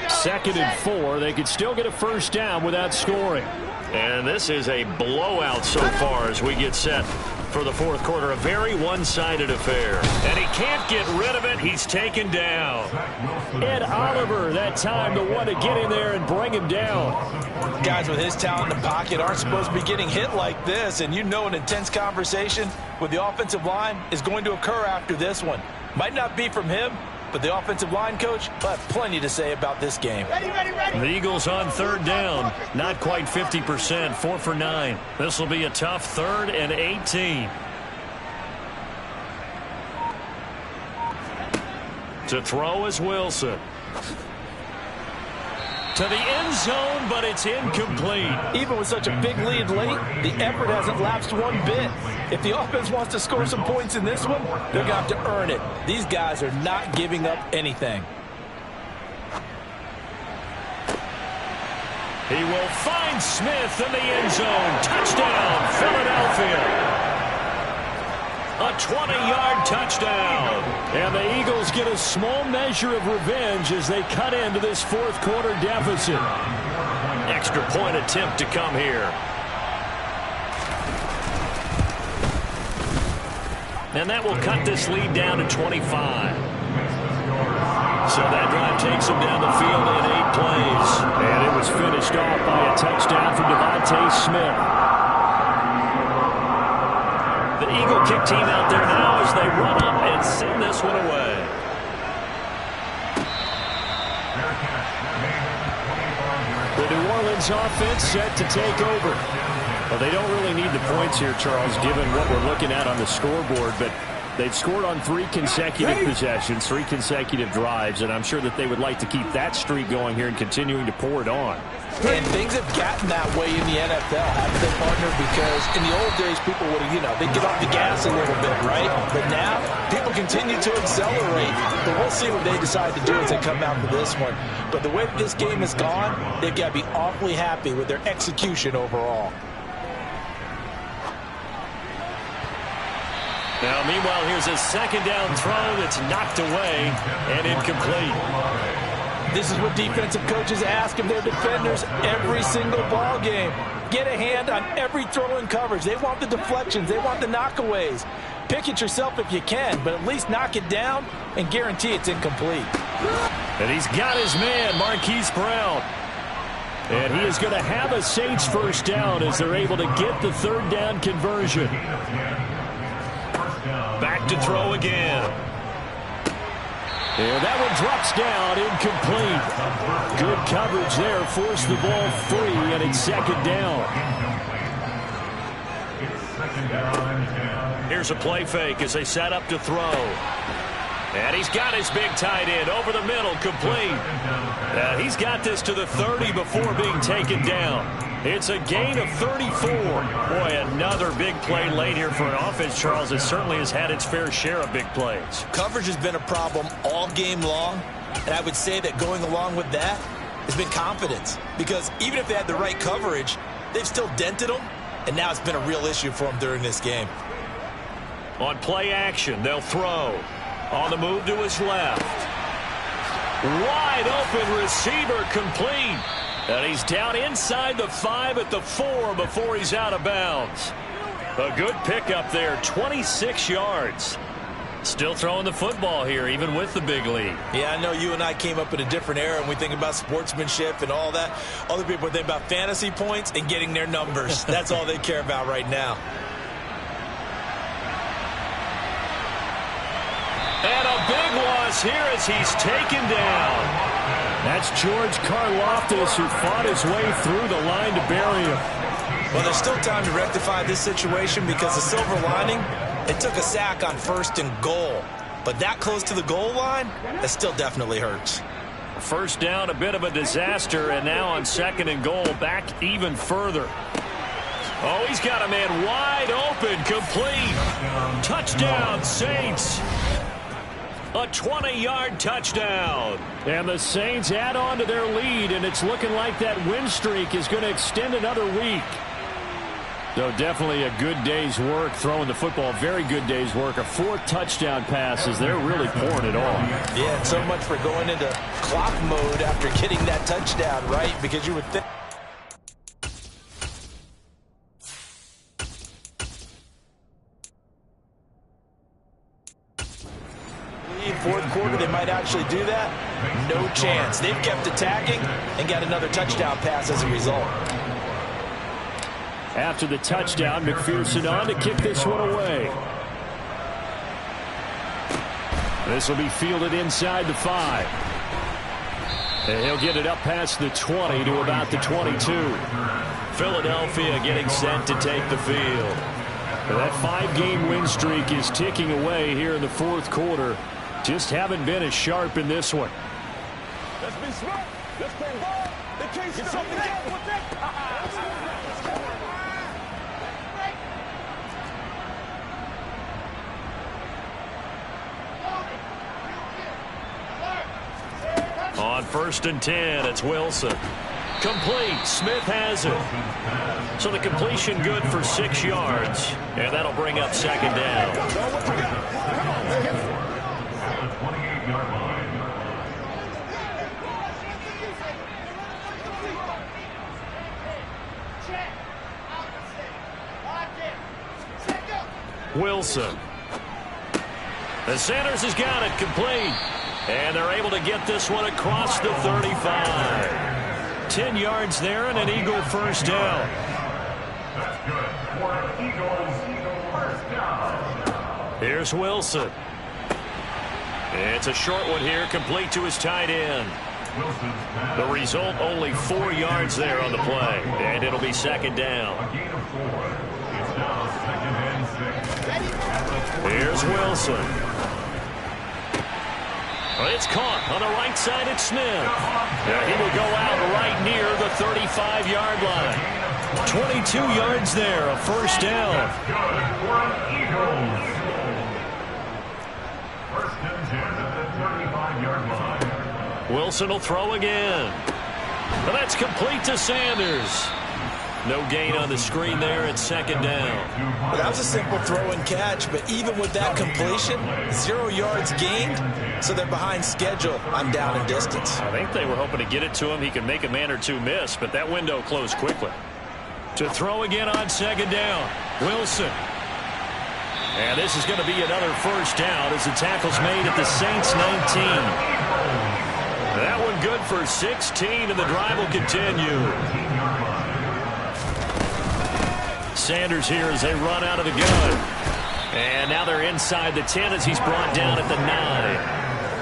2nd and 4. They could still get a 1st down without scoring. And this is a blowout so far as we get set for the 4th quarter. A very one-sided affair. And he can't get rid of it. He's taken down. Ed Oliver, that time, the one to get in there and bring him down. Guys with his talent in the pocket aren't supposed to be getting hit like this, and an intense conversation with the offensive line is going to occur after this one. Might not be from him, but the offensive line coach will have plenty to say about this game. The Eagles on 3rd down, not quite 50%, 4 for 9. This will be a tough 3rd and 18. To throw is Wilson. To the end zone, but it's incomplete. Even with such a big lead late, the effort hasn't lapsed one bit. If the offense wants to score some points in this one, they're going to have to earn it. These guys are not giving up anything. He will find Smith in the end zone. Touchdown, Philadelphia. A 20-yard touchdown. And the Eagles get a small measure of revenge as they cut into this 4th quarter deficit. Extra point attempt to come here. And that will cut this lead down to 25. So that drive takes him down the field in 8 plays. And it was finished off by a touchdown from Devontae Smith. The Eagle kick team out there now as they run up and send this one away. The New Orleans offense set to take over. Well, they don't really need the points here, Charles, given what we're looking at on the scoreboard, but they've scored on 3 consecutive possessions, 3 consecutive drives, and I'm sure that they would like to keep that streak going here and continuing to pour it on. And things have gotten that way in the NFL, haven't they, partner? Because in the old days, people would have, they'd get off the gas a little bit, right? But now, people continue to accelerate. But we'll see what they decide to do as they come out for this one. But the way that this game has gone, they've got to be awfully happy with their execution overall. Now, meanwhile, here's a second down throw that's knocked away and incomplete. This is what defensive coaches ask of their defenders every single ball game. Get a hand on every throw in coverage. They want the deflections. They want the knockaways. Pick it yourself if you can, but at least knock it down and guarantee it's incomplete. And he's got his man, Marquise Brown. And he is going to have a Saints first down as they're able to get the third down conversion. Back to throw again. And that one drops down, incomplete. Good coverage there, forced the ball free, and it's second down. Here's a play fake as they set up to throw. And he's got his big tight end over the middle, complete. He's got this to the 30 before being taken down. It's a gain of 34. Boy, another big play late here for an offense, Charles, that certainly has had its fair share of big plays. Coverage has been a problem all game long, and I would say that going along with that has been confidence. Because even if they had the right coverage, they've still dented them, and now it's been a real issue for them during this game. On play action, they'll throw. On the move to his left. Wide open receiver, complete. And he's down inside the 5 at the 4 before he's out of bounds. A good pickup there, 26 yards. Still throwing the football here, even with the big lead. Yeah, I know you and I came up in a different era, and we think about sportsmanship and all that. Other people think about fantasy points and getting their numbers. That's all they care about right now. And a big loss here as he's taken down. That's George Karlaftis, who fought his way through the line to bury him. Well, there's still time to rectify this situation because the silver lining, it took a sack on 1st and goal. But that close to the goal line, that still definitely hurts. First down, a bit of a disaster, and now on 2nd and goal, back even further. Oh, he's got a man wide open, complete. Touchdown, Saints. A 20-yard touchdown. And the Saints add on to their lead, and it's looking like that win streak is going to extend another week. So definitely a good day's work throwing the football. Very good day's work. A 4th touchdown pass as they're really pouring it on. Yeah, and so much for going into clock mode after getting that touchdown, right? Because you would think. Fourth quarter, they might actually do that. No chance. They've kept attacking and got another touchdown pass as a result. After the touchdown, McPherson on to kick this one away. This will be fielded inside the 5. And he'll get it up past the 20 to about the 22. Philadelphia getting set to take the field. That 5-game win streak is ticking away here in the 4th quarter. Just haven't been as sharp in this one. Let's be smart. Let's play ball. They can't stop it. On 1st and 10, it's Wilson. Complete. Smith has it. So the completion good for 6 yards. And that'll bring up 2nd down. Wilson. The Sanders has got it complete. And they're able to get this one across the 35. 10 yards there and an Eagle first down. That's good. For Eagles, first down. Here's Wilson. It's a short one here, complete to his tight end. The result, only 4 yards there on the play. And it'll be second down. A gain of 4. It's now second and 6. Here's Wilson. It's caught on the right side at Smith. He will go out right near the 35-yard line. 22 yards there, a first down. That's good for Eagles. First and 10 at the 35-yard line. Wilson will throw again. And that's complete to Sanders. No gain on the screen there at second down. Well, that was a simple throw and catch, but even with that completion, 0 yards gained, so they're behind schedule on down and distance. I think they were hoping to get it to him. He could make a man or two miss, but that window closed quickly. To throw again on second down, Wilson. And this is going to be another first down as the tackle's made at the Saints 19. That one good for 16, and the drive will continue. Sanders here as they run out of the gun. And now they're inside the 10 as he's brought down at the 9.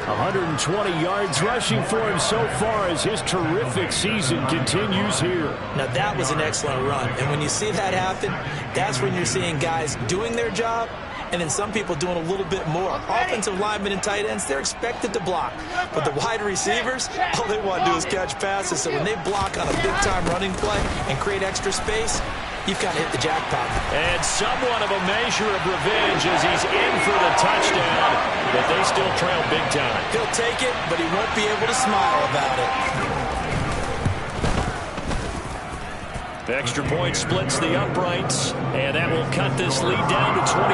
120 yards rushing for him so far as his terrific season continues here. Now that was an excellent run. And when you see that happen, that's when you're seeing guys doing their job and then some people doing a little bit more. Offensive linemen and tight ends, they're expected to block. But the wide receivers, all they want to do is catch passes. So when they block on a big-time running play and create extra space, you've kind of hit the jackpot. And somewhat of a measure of revenge as he's in for the touchdown, but they still trail big time. He'll take it, but he won't be able to smile about it. The extra point splits the uprights, and that will cut this lead down to 25.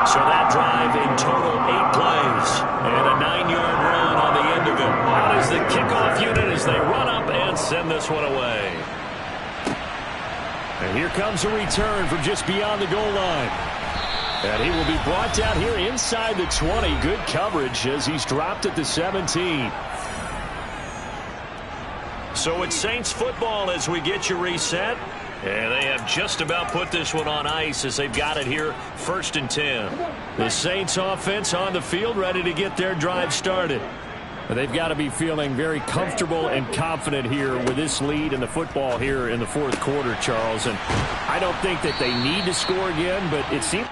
So that drive in total 8 plays, and a 9-yard run on the end of it. Out is the kickoff unit as they run up and send this one away. And here comes a return from just beyond the goal line. And he will be brought down here inside the 20. Good coverage as he's dropped at the 17. So it's Saints football as we get you reset. And they have just about put this one on ice as they've got it here, 1st and 10. The Saints offense on the field ready to get their drive started. But they've got to be feeling very comfortable and confident here with this lead in the football here in the 4th quarter, Charles. And I don't think that they need to score again, but it seems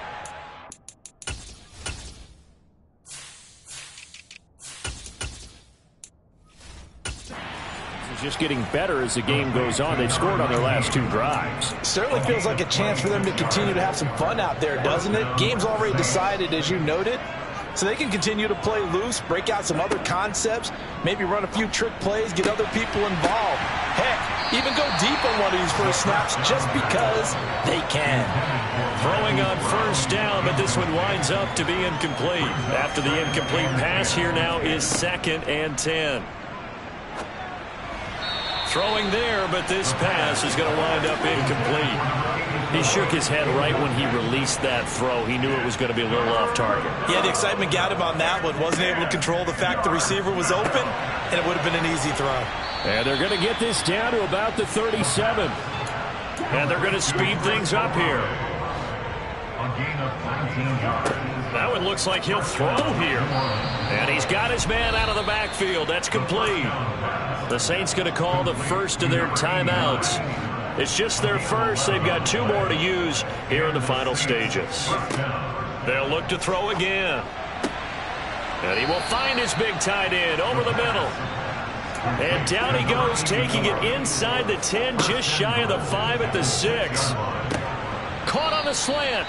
just getting better as the game goes on. They've scored on their last 2 drives. Certainly feels like a chance for them to continue to have some fun out there, doesn't it? Game's already decided, as you noted. So they can continue to play loose, break out some other concepts, maybe run a few trick plays, get other people involved. Heck, even go deep on one of these first snaps just because they can. Throwing on first down, but this one winds up to be incomplete. After the incomplete pass, here now is 2nd and 10. Throwing there, but this pass is going to wind up incomplete. He shook his head right when he released that throw. He knew it was going to be a little off target. Yeah, the excitement got him on that one. Wasn't able to control the fact the receiver was open, and it would have been an easy throw. And they're going to get this down to about the 37. And they're going to speed things up here. A gain of 19 yards. That one looks like he'll throw here. And he's got his man out of the backfield. That's complete. The Saints going to call the first of their timeouts. It's just their first. They've got 2 more to use here in the final stages. They'll look to throw again. And he will find his big tight end over the middle. And down he goes, taking it inside the 10, just shy of the 5 at the 6. Caught on the slant.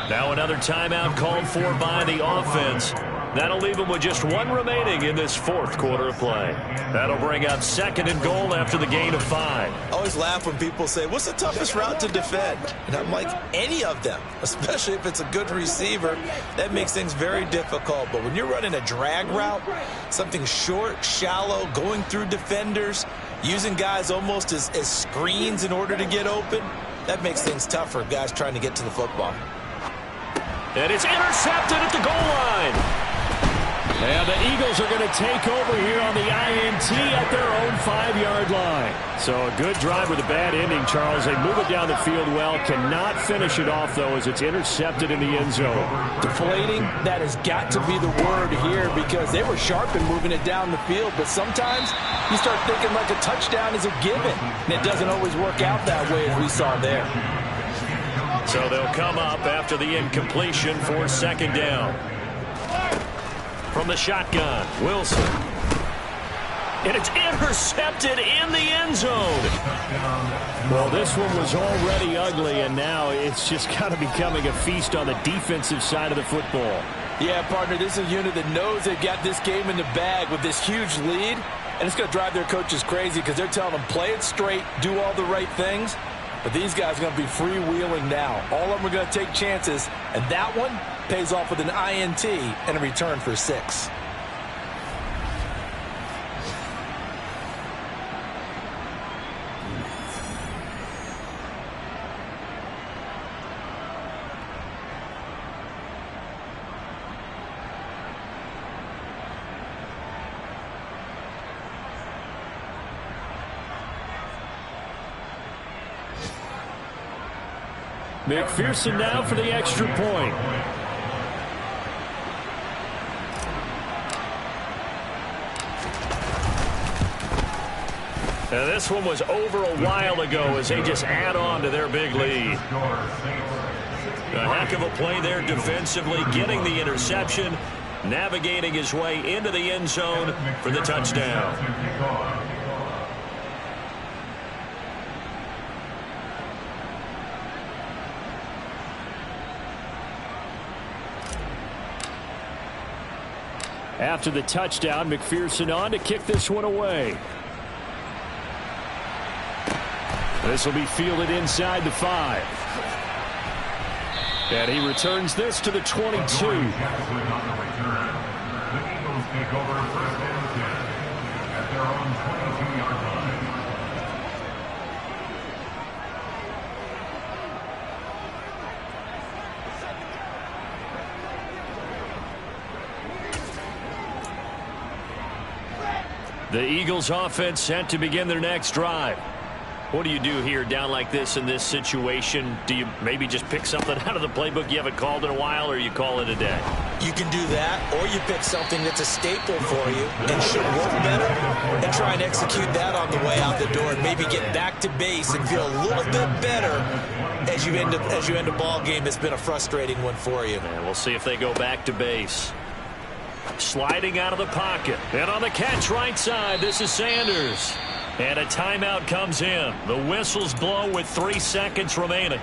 Now another timeout called for by the offense. That'll leave them with just 1 remaining in this 4th quarter of play. That'll bring up 2nd and goal after the gain of 5. I always laugh when people say, what's the toughest route to defend? And I'm like, any of them, especially if it's a good receiver. That makes things very difficult. But when you're running a drag route, something short, shallow, going through defenders, using guys almost as screens in order to get open, That makes things tough for guys trying to get to the football. And it's intercepted at the goal line. And the Eagles are going to take over here on the INT at their own 5-yard line. So a good drive with a bad ending, Charles. They move it down the field well. Cannot finish it off, though, as it's intercepted in the end zone. Deflating, that has got to be the word here because they were sharp in moving it down the field. But sometimes you start thinking like a touchdown is a given. And it doesn't always work out that way as we saw there. So they'll come up after the incompletion for second down. From the shotgun, Wilson. And it's intercepted in the end zone. Well, this one was already ugly, and now it's just kind of becoming a feast on the defensive side of the football. Yeah, partner, this is a unit that knows they've got this game in the bag with this huge lead, and it's going to drive their coaches crazy because they're telling them play it straight, do all the right things. But these guys are going to be freewheeling now. All of them are going to take chances, and that one pays off with an INT and a return for 6. McPherson now for the extra point. Now this one was over a while ago as they just add on to their big lead. A heck of a play there defensively, getting the interception, navigating his way into the end zone for the touchdown. After the touchdown, McPherson on to kick this one away. This will be fielded inside the 5. And he returns this to the 22. The Eagles take over 1st and 10 at their own 22-yard line. The Eagles offense set to begin their next drive. What do you do here down like this in this situation? Do you maybe just pick something out of the playbook you haven't called in a while, or you call it a day? You can do that, or you pick something that's a staple for you and should work better and try and execute that on the way out the door and maybe get back to base and feel a little bit better as you end a ball game that's been a frustrating one for you. And we'll see if they go back to base. Sliding out of the pocket. And on the catch right side, this is Sanders. And a timeout comes in. The whistles blow with 3 seconds remaining.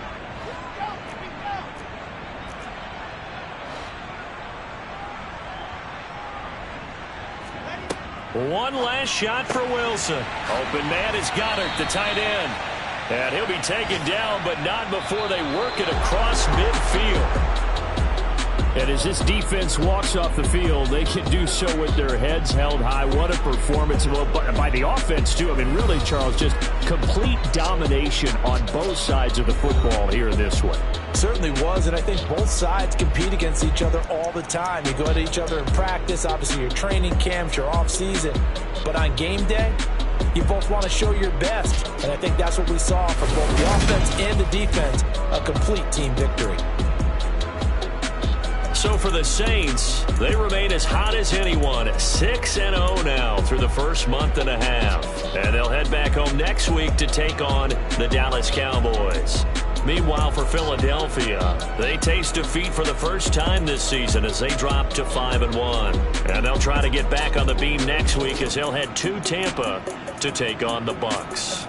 One last shot for Wilson. Open man is Goddard, the tight end. And he'll be taken down, but not before they work it across midfield. And as this defense walks off the field, they can do so with their heads held high. What a performance by the offense, too. I mean, really, Charles, just complete domination on both sides of the football here in this one. Certainly was, and I think both sides compete against each other all the time. You go at each other in practice, obviously your training camps, your off-season. But on game day, you both want to show your best. And I think that's what we saw from both the offense and the defense, a complete team victory. So for the Saints, they remain as hot as anyone, 6-0 now through the first month and a half. And they'll head back home next week to take on the Dallas Cowboys. Meanwhile, for Philadelphia, they taste defeat for the first time this season as they drop to 5-1. And they'll try to get back on the beam next week as they'll head to Tampa to take on the Bucs.